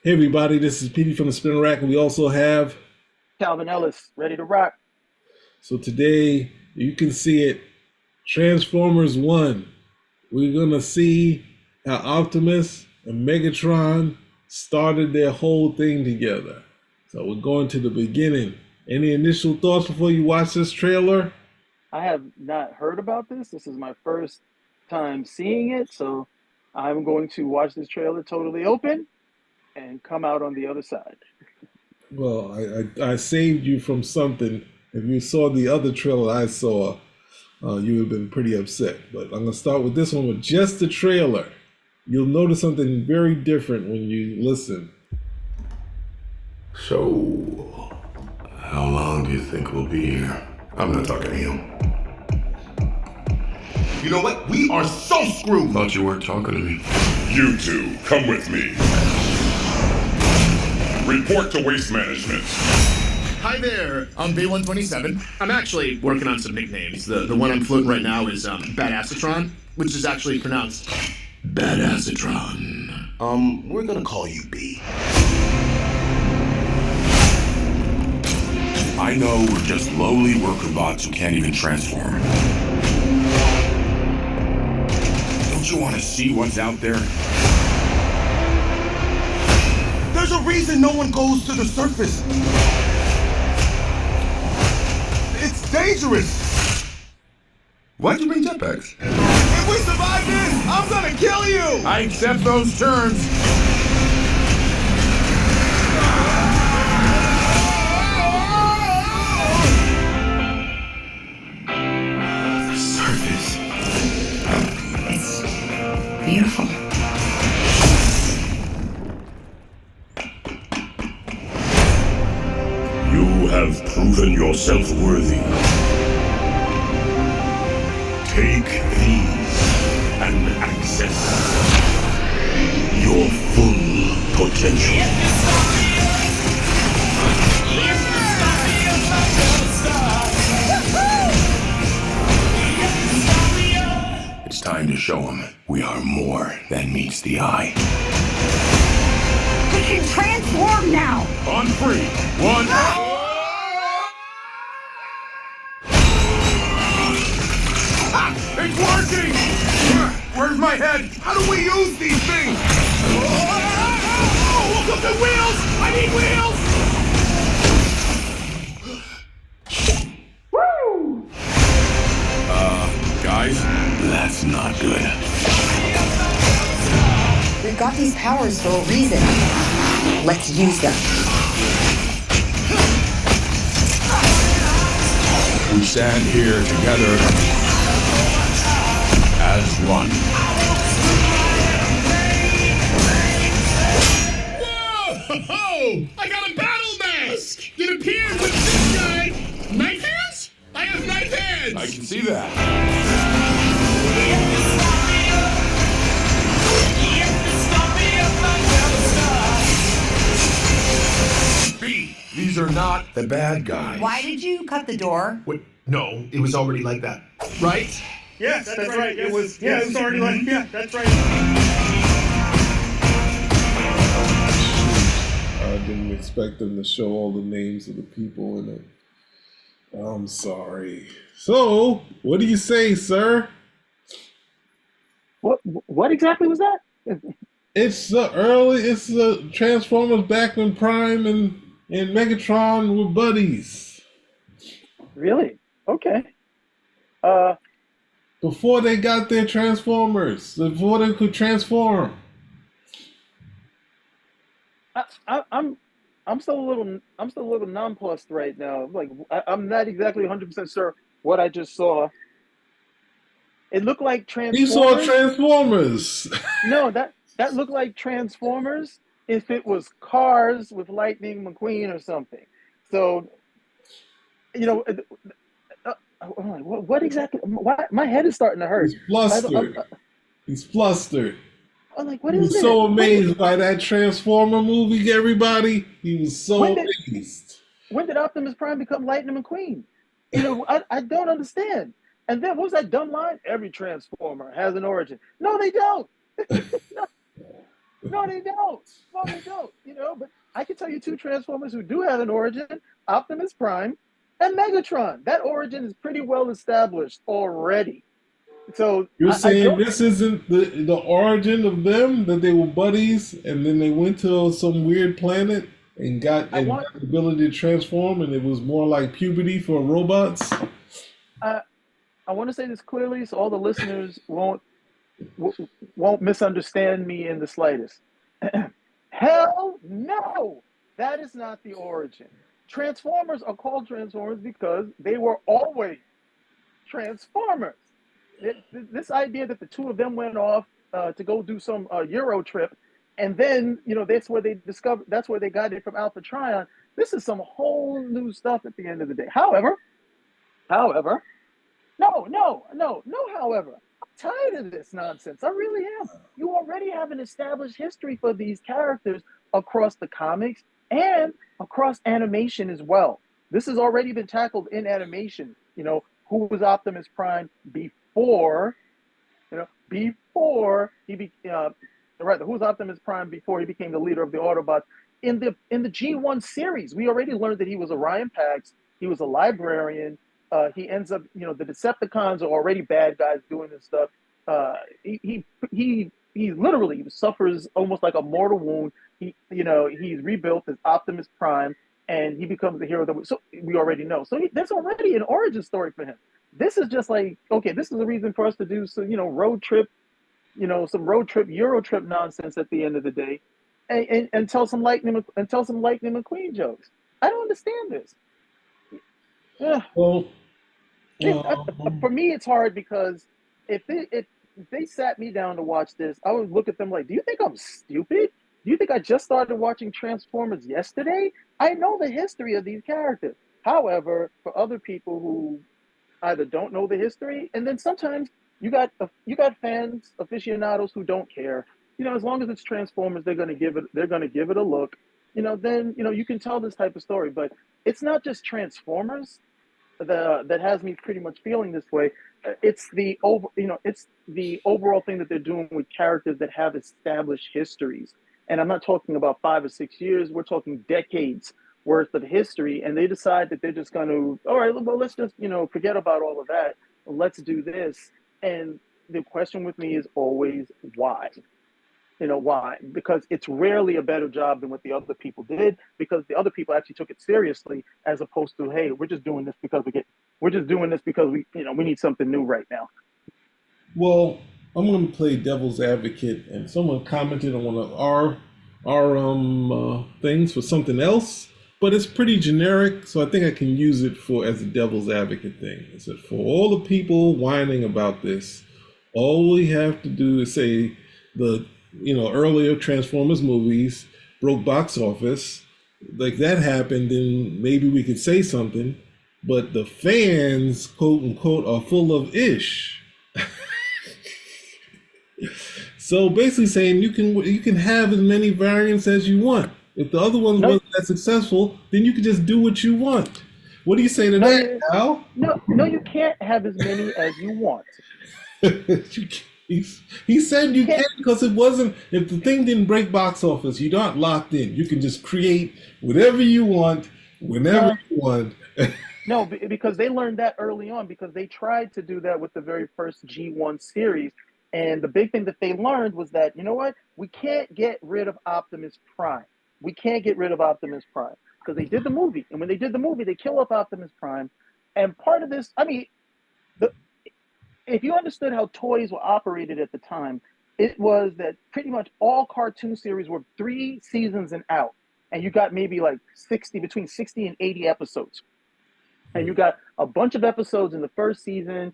Hey everybody, this is Petey from the Spin Rack, and we also have. Calvin Ellis, ready to rock. So today you can see it, Transformers One. We're gonna see how Optimus and Megatron started their whole thing together. So we're going to the beginning. Any initial thoughts before you watch this trailer? I have not heard about this. This is my first time seeing it, so I'm going to watch this trailer totally open and come out on the other side. Well, I saved you from something. If you saw the other trailer I saw, you would have been pretty upset. But I'm gonna start with this one with just the trailer. You'll notice something very different when you listen. So, how long do you think we'll be here? I'm not talking to you. You know what? We are so screwed. Thought you weren't talking to me. You two, come with me. Report to Waste Management. Hi there, I'm B127. I'm actually working on some nicknames. The one I'm floating right now is Badassatron, which is actually pronounced Badassatron. We're gonna call you B. I know we're just lowly worker bots who can't even transform. Don't you want to see what's out there? There's a reason no one goes to the surface. It's dangerous. Why'd you bring jetpacks? If we survive this, I'm gonna kill you. I accept those terms. The surface. It's beautiful. You have proven yourself worthy. Take these and access your full potential. It's time to show them we are more than meets the eye. We can transform now! On three. One. It's working! Where's my head? How do we use these things? Oh, look at the wheels! I need wheels! Woo! Guys, that's not good. We've got these powers for a reason. Let's use them. We stand here together as one. Whoa! I got a battle mask! It appeared with this guy. Knife hands? I have knife hands! I can see that. B, these are not the bad guys. Why did you cut the door? Wait, no, it was already like that. Right? Yes, that's right. It was already like, yeah, that's right. I didn't expect them to show all the names of the people in it. I'm sorry. So, what do you say, sir? What exactly was that? It's the Transformers back when Prime and Megatron were buddies. Really? Okay. Before they got their Transformers, before they could transform. I'm still a little nonplussed right now. Like I'm not exactly 100% sure what I just saw. It looked like Transformers. You saw Transformers. No, that looked like Transformers if it was Cars with Lightning McQueen or something. So, you know, I'm like, what exactly? Why, my head is starting to hurt. He's flustered. He's flustered. I'm like, what He is was it? so amazed by that Transformer movie, everybody. He was so amazed. When did Optimus Prime become Lightning McQueen? You know, I don't understand. And then what was that dumb line? Every Transformer has an origin. No, they don't. No, they don't. No, they don't. You but I can tell you two Transformers who do have an origin: Optimus Prime and Megatron. That origin is pretty well established already. So You're I saying don't. this isn't the origin of them, that they were buddies and then they went to some weird planet and got I want. the ability to transform, and it was more like puberty for robots? I, I want to say this clearly, so all the listeners won't misunderstand me in the slightest. Hell no, that is not the origin. Transformers are called Transformers because they were always Transformers. This idea that the two of them went off to go do some Euro trip, and then that's where they discovered, that's where they got it from Alpha Trion. This is some whole new stuff at the end of the day. However, no. However, I'm tired of this nonsense. I really am. You already have an established history for these characters across the comics and across animation as well. This has already been tackled in animation. Who was Optimus Prime before? Before he who was Optimus Prime before he became the leader of the Autobots? In the G1 series, we already learned that he was Orion Pax. He was a librarian. He ends up, the Decepticons are already bad guys doing this stuff. He literally suffers almost like a mortal wound. He's rebuilt as Optimus Prime, and he becomes the hero that we already know. So there's already an origin story for him. This is just like, okay, this is a reason for us to do some, road trip, some road trip, Euro trip nonsense at the end of the day, and tell some Lightning McQueen jokes. I don't understand this. Yeah. Well, For me, it's hard because if they sat me down to watch this, I would look at them like, do you think I'm stupid? Do you think I just started watching Transformers yesterday? I know the history of these characters. However, for other people who either don't know the history, and then sometimes you got fans, aficionados who don't care. As long as it's Transformers, they're gonna give it a look. Then you can tell this type of story. But it's not just Transformers that has me pretty much feeling this way. It's the overall thing that they're doing with characters that have established histories. And I'm not talking about 5 or 6 years. We're talking decades worth of history. And they decide that they're just going to, all right, well, let's just, forget about all of that. Let's do this. And the question with me is always why? Why? Because it's rarely a better job than what the other people did, because the other people actually took it seriously, as opposed to, hey, we're just doing this because we need something new right now. well, I'm going to play devil's advocate, and someone commented on one of our things for something else, but it's pretty generic, so I think I can use it as a devil's advocate thing. It said, for all the people whining about this, all we have to do is say the earlier Transformers movies broke box office, like that happened, then maybe we could say something. But the fans, quote unquote, are full of ish. So basically saying you can have as many variants as you want. If the other ones wasn't that successful, then you can just do what you want. What do you say to that, Al? No, you can't have as many as you want. He said you can't, because it wasn't, if the thing didn't break box office, you're not locked in. You can just create whatever you want, whenever you want. No, because they learned that early on, because they tried to do that with the very first G1 series. And the big thing that they learned was that, we can't get rid of Optimus Prime. We can't get rid of Optimus Prime, because they did the movie. And when they did the movie, they kill off Optimus Prime. And part of this, if you understood how toys were operated at the time, it was that pretty much all cartoon series were 3 seasons and out. And you got maybe like between 60 and 80 episodes. And you got a bunch of episodes in the first season,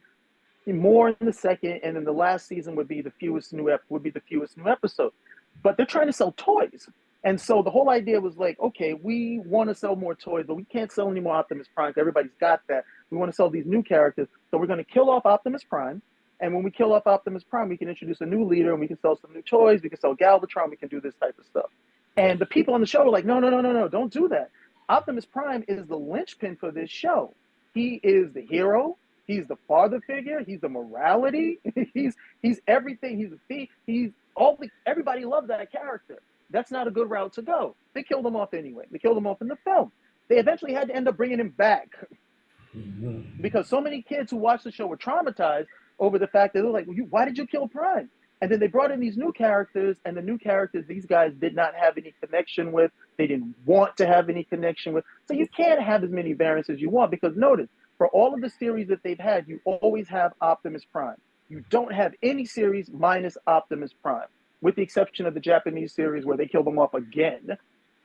more in the second, and then the last season would be the fewest new episodes. But they're trying to sell toys. And so the whole idea was like, okay, we want to sell more toys, but we can't sell any more Optimus Prime. Everybody's got that. We want to sell these new characters. So we're going to kill off Optimus Prime. And when we kill off Optimus Prime, we can introduce a new leader, and we can sell some new toys. We can sell Galvatron. We can do this type of stuff. And the people on the show were like, no, don't do that. Optimus Prime is the linchpin for this show. He is the hero. He's the father figure. He's the morality. He's everything. He's the thief. Everybody loves that character. that's not a good route to go. They killed him off anyway. They killed him off in the film. They eventually had to end up bringing him back because so many kids who watched the show were traumatized over the fact that they're like, why did you kill Prime? And then they brought in these new characters, and the new characters these guys did not have any connection with. They didn't want to have any connection with. So you can't have as many variants as you want, because notice, for all of the series that they've had, you always have Optimus Prime. You don't have any series minus Optimus Prime, with the exception of the Japanese series where they killed him off again.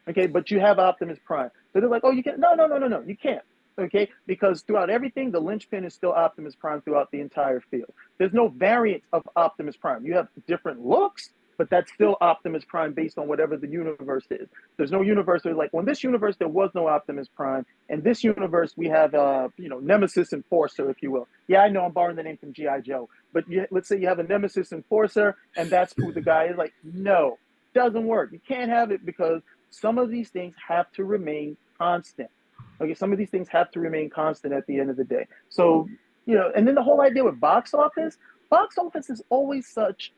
Okay, but you have Optimus Prime. So they're like, oh, you can't. No, you can't. Okay, because throughout everything, the linchpin is still Optimus Prime throughout the entire field. There's no variant of Optimus Prime. You have different looks, but that's still Optimus Prime based on whatever the universe is. There's no universe where, like, well, in this universe, there was no Optimus Prime. In this universe, we have, Nemesis Enforcer, if you will. Yeah, I know I'm borrowing the name from G.I. Joe, but let's say you have a Nemesis Enforcer, and that's who the guy is. Like, no, doesn't work. You can't have it because some of these things have to remain constant. Okay, some of these things have to remain constant at the end of the day. So, and then the whole idea with box office is always such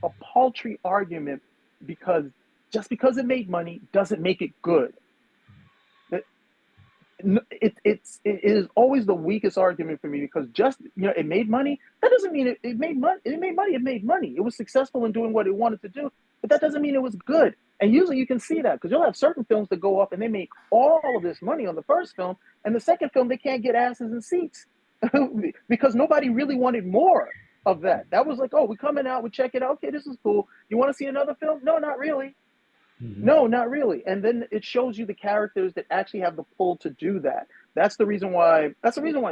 a paltry argument, because just because it made money doesn't make it good. It is always the weakest argument for me, because just, it made money. That doesn't mean it made money. It made money. It was successful in doing what it wanted to do, but that doesn't mean it was good. And usually you can see that, because you'll have certain films that go up and they make all of this money on the first film, and the second film they can't get asses in seats because nobody really wanted more of that. That was like, oh, we're coming out, we check it out. Okay, this is cool. You want to see another film? No, not really. No, not really. And then it shows you the characters that actually have the pull to do that. That's the reason why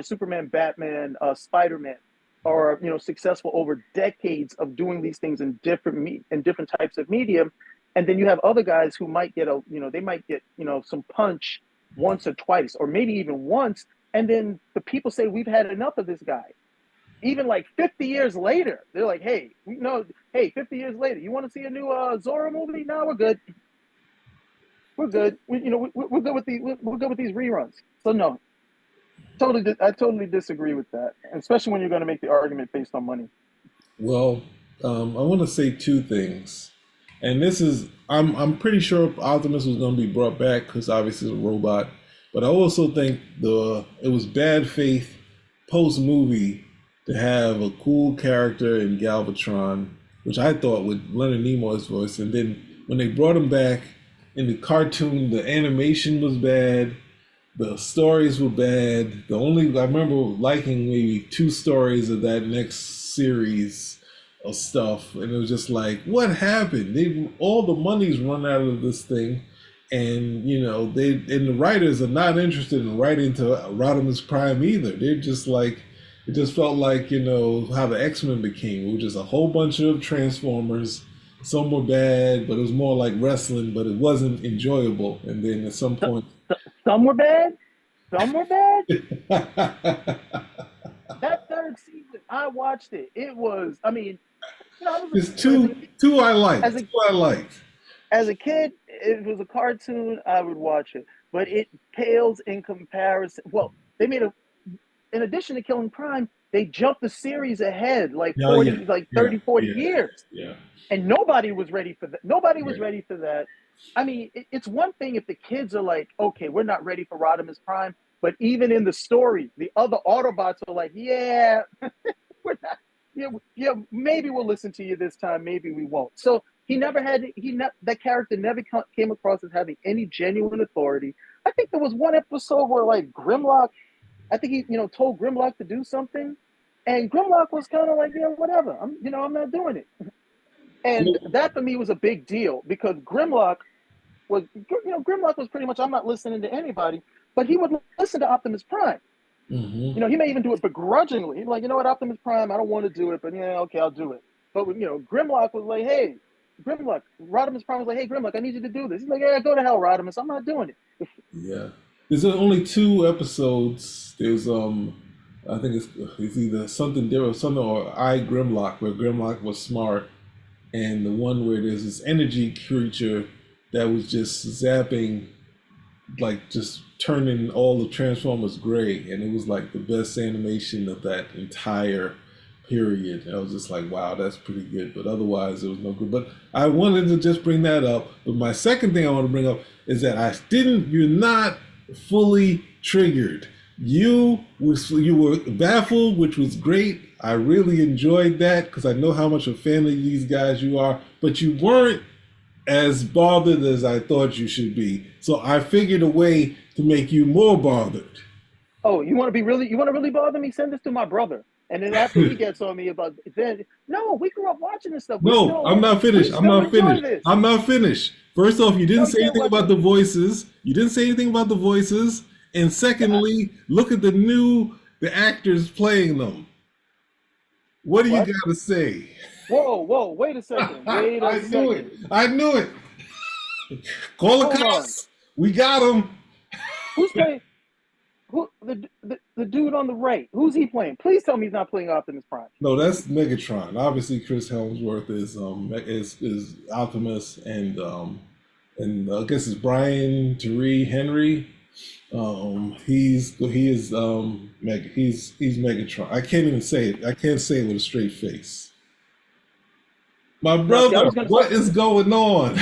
Superman, Batman, Spider-Man are successful over decades of doing these things in different types of medium. And then you have other guys who might get some punch once or twice, or maybe even once, and then the people say, we've had enough of this guy. Even like 50 years later, they're like, hey, 50 years later, you want to see a new Zorro movie? No, we're good. We're good. We're good with these reruns. So no, I totally disagree with that, especially when you're going to make the argument based on money. Well, I want to say two things. And this is, I'm pretty sure Optimus was going to be brought back because obviously it's a robot. But I also think it was bad faith post-movie to have a cool character in Galvatron, which I thought with Leonard Nimoy's voice. And then when they brought him back in the cartoon, the animation was bad. The stories were bad. I remember liking maybe 2 stories of that next series of stuff, and it was just like, what happened? All the money's run out of this thing, and the writers are not interested in writing to Rodimus Prime either. They're just like, it just felt like how the X-Men became. It was just a whole bunch of Transformers. Some were bad, but it was more like wrestling, but it wasn't enjoyable. And then at some point, some were bad. Some were bad. That third season, I watched it. It was, there's two I liked. As a kid, if it was a cartoon, I would watch it, but it pales in comparison. Well, they made in addition to killing Prime, they jumped the series ahead like 40 years. Yeah. And nobody was ready for that. Nobody was ready for that. I mean, it's one thing if the kids are like, okay, we're not ready for Rodimus Prime, but even in the story, the other Autobots are like, yeah, we're not. Yeah, maybe we'll listen to you this time. Maybe we won't. So that character never came across as having any genuine authority. I think there was one episode where like Grimlock, I think he told Grimlock to do something, and Grimlock was kind of like, yeah, whatever. I'm not doing it. And that for me was a big deal, because Grimlock was pretty much, I'm not listening to anybody, but he would listen to Optimus Prime. Mm-hmm. He may even do it begrudgingly. He's like, you know what, Optimus Prime, I don't want to do it, but yeah, okay, I'll do it. But Grimlock was like, hey, Rodimus Prime was like, hey, Grimlock, I need you to do this. He's like, yeah, go to hell, Rodimus, I'm not doing it. Yeah. There's only 2 episodes. There's I think it's either something different, something or I Grimlock, where Grimlock was smart, and the one where there's this energy creature that was just zapping, like just turning all the Transformers gray, and it was like the best animation of that entire period. I was just like, wow, that's pretty good. But otherwise, it was no good. But I wanted to just bring that up. But my second thing I want to bring up is that you're not fully triggered. You were baffled, which was great. I really enjoyed that because I know how much a fan of these guys you are. But you weren't as bothered as I thought you should be. So I figured a way to make you more bothered. Oh, you want to really bother me? Send this to my brother. And then after he gets on me about then, no, we grew up watching this stuff. No, I'm not finished. I'm not finished. I'm not finished. First off, you didn't say anything about the voices. You didn't say anything about the voices. And secondly, look at the actors playing them. What do you got to say? Whoa, wait a second. I knew it. Call the cops. We got him. Who's playing? The dude on the right? Who's he playing? Please tell me he's not playing Optimus Prime. No, that's Megatron. Obviously, Chris Helmsworth is Optimus, and I guess it's Brian Tyree Henry. He's Megatron. I can't even say it. I can't say it with a straight face. My brother, what is going on?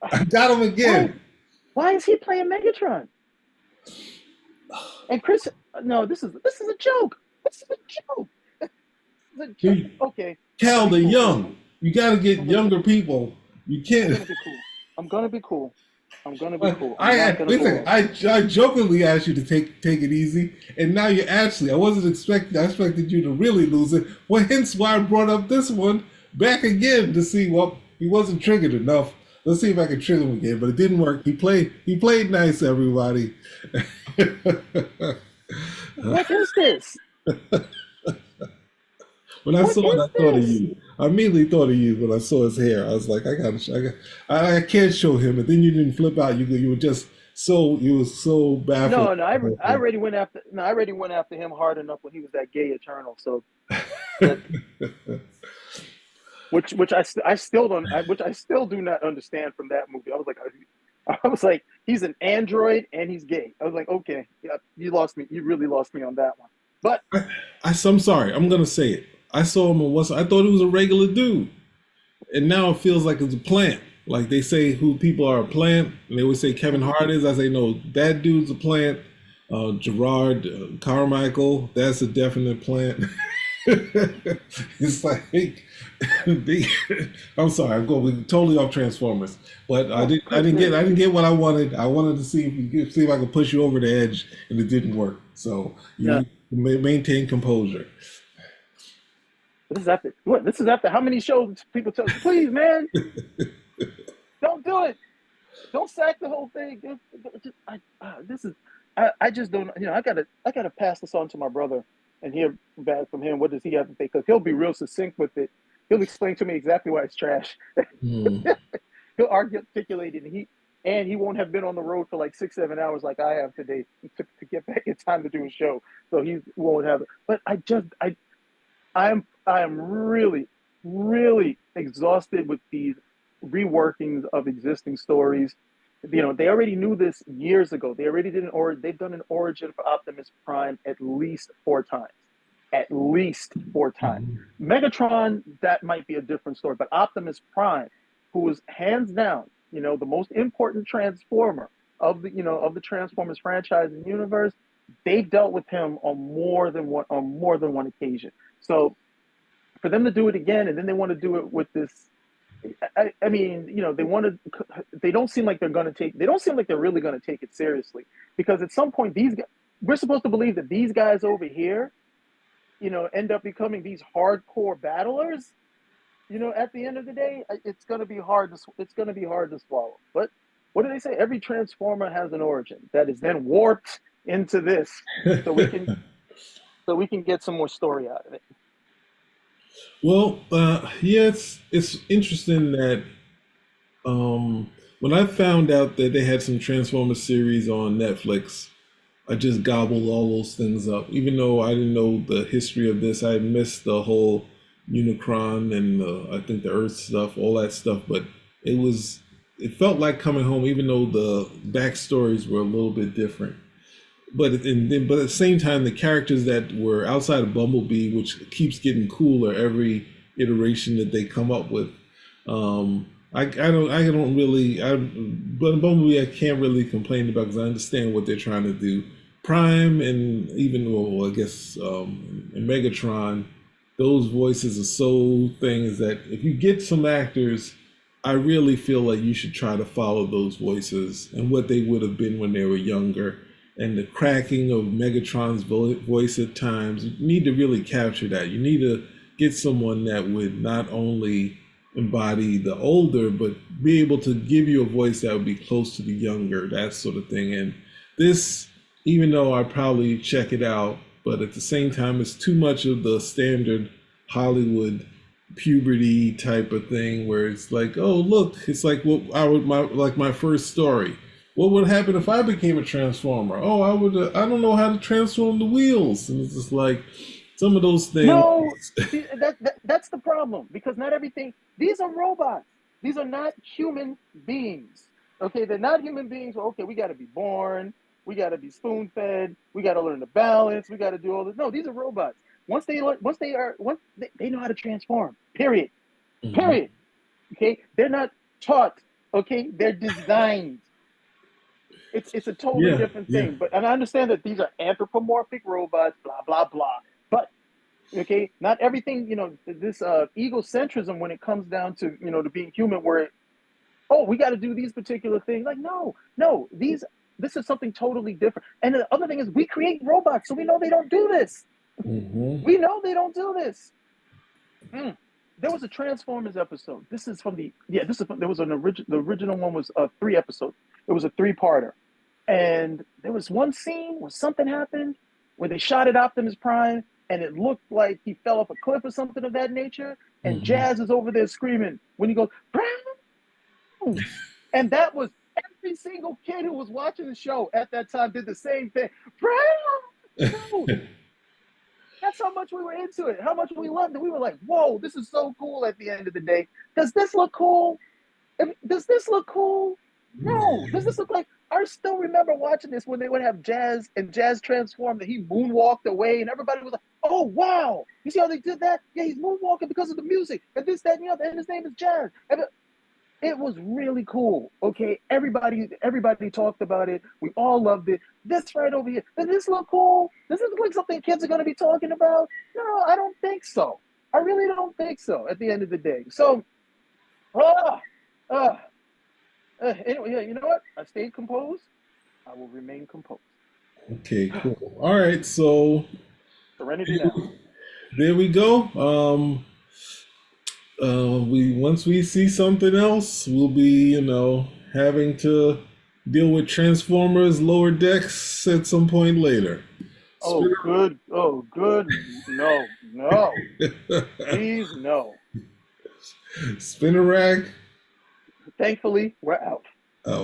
I got him again. Why is he playing Megatron? And Chris, no, this is a joke. This is a joke. Okay. Cal, the young. You got to get younger people. You can't. I'm gonna be cool. I jokingly asked you to take it easy, and now you actually. I expected you to really lose it. Well, hence why I brought up this one back again to see. Well, he wasn't triggered enough. Let's see if I can trigger him again, but it didn't work. He played nice, everybody. What is this? When I saw it, I thought of you. I immediately thought of you when I saw his hair. I was like, I can't show him. And then you didn't flip out. You were so baffled. No, I already went after him hard enough when he was that gay Eternal. So, which I still do not understand from that movie. I was like, he's an android and he's gay. I was like, okay, yeah, you lost me. You really lost me on that one. But I'm sorry. I'm gonna say it. I saw him once. I thought he was a regular dude, and now it feels like it's a plant. Like they say, who people are a plant, and they always say Kevin Hart is. I say no, that dude's a plant. Gerard Carmichael, that's a definite plant. It's like I'm sorry, I'm going totally off Transformers, but I didn't get what I wanted. I wanted to see if I could push you over the edge, and it didn't work. So you maintain composure. This is after how many shows people tell? Please, man, don't do it. Don't sack the whole thing. I just don't. I gotta pass this on to my brother and hear back from him. What does he have to think? Because he'll be real succinct with it. He'll explain to me exactly why it's trash. He'll articulate it, and he won't have been on the road for like 6-7 hours like I have today to get back in time to do a show. So he won't have it. But I am really, really exhausted with these reworkings of existing stories. They already knew this years ago. They already they've done an origin for Optimus Prime at least 4 times. At least 4 times. Megatron, that might be a different story, but Optimus Prime, who is hands down, the most important Transformer of the Transformers franchise and universe, they've dealt with him on more than one occasion. So for them to do it again, and then they want to do it with this. I mean, they don't seem like they're really going to take it seriously, because at some point we're supposed to believe that these guys over here, end up becoming these hardcore battlers. At the end of the day, it's going to be hard to swallow. But what do they say? Every Transformer has an origin that is then warped into this, so we can get some more story out of it. Well, it's interesting that when I found out that they had some Transformers series on Netflix, I just gobbled all those things up. Even though I didn't know the history of this, I missed the whole Unicron and I think the Earth stuff, all that stuff. But it felt like coming home, even though the backstories were a little bit different. but but at the same time, the characters that were outside of Bumblebee, which keeps getting cooler every iteration that they come up with. I don't really, but Bumblebee I can't really complain about because I understand what they're trying to do. Prime and even, well, I guess, and Megatron, those voices are so things that if you get some actors, I really feel like you should try to follow those voices and what they would have been when they were younger. And the cracking of Megatron's voice at times, you need to really capture that. You need to get someone that would not only embody the older, but be able to give you a voice that would be close to the younger, that sort of thing. And this, even though I probably check it out, but at the same time, it's too much of the standard Hollywood puberty type of thing where it's like, oh, look, it's like what I would, my first story. What would happen if I became a transformer? Oh, I don't know how to transform the wheels. And it's just like some of those things. No, see, that's the problem, because not everything, these are robots. These are not human beings. Okay, they're not human beings. Well, okay, we got to be born. We got to be spoon fed. We got to learn to balance. We got to do all this. No, these are robots. Once they know how to transform. Period. Mhm. Period. Okay, they're not taught. Okay, they're designed. It's a totally different thing. But and I understand that these are anthropomorphic robots. Blah blah blah. But okay, not everything. This egocentrism when it comes down to to being human, where we got to do these particular things. Like no, this is something totally different. And the other thing is, we create robots, so we know they don't do this. Mhm. We know they don't do this. There was a Transformers episode. This is from the there was an original. The original one was 3 episodes. It was a 3-parter, and there was one scene where something happened where they shot at Optimus Prime, and it looked like he fell off a cliff or something of that nature. And Jazz is over there screaming when he goes, Prime! And that was every single kid who was watching the show at that time did the same thing. Prime! Dude, that's how much we were into it, how much we loved it. We were like, whoa, this is so cool at the end of the day. Does this look cool? Does this look cool? No. Does this look like, I still remember watching this when they would have Jazz and Jazz transformed and he moonwalked away and everybody was like, oh, wow. You see how they did that? Yeah, he's moonwalking because of the music and this, that, and the other. And his name is Jazz. And it was really cool. Okay, everybody talked about it. We all loved it. This right over here. Does this look cool? Does this look like something kids are going to be talking about? No, I don't think so. I really don't think so at the end of the day. So, anyway, yeah, you know what? I stayed composed. I will remain composed. Okay, cool. All right, so Serenity now. there we go. Once we see something else, we'll be, having to deal with Transformers Lower Decks at some point later. Oh, good. Oh, good. No. Please, no. Spinner Rack. Thankfully, we're out.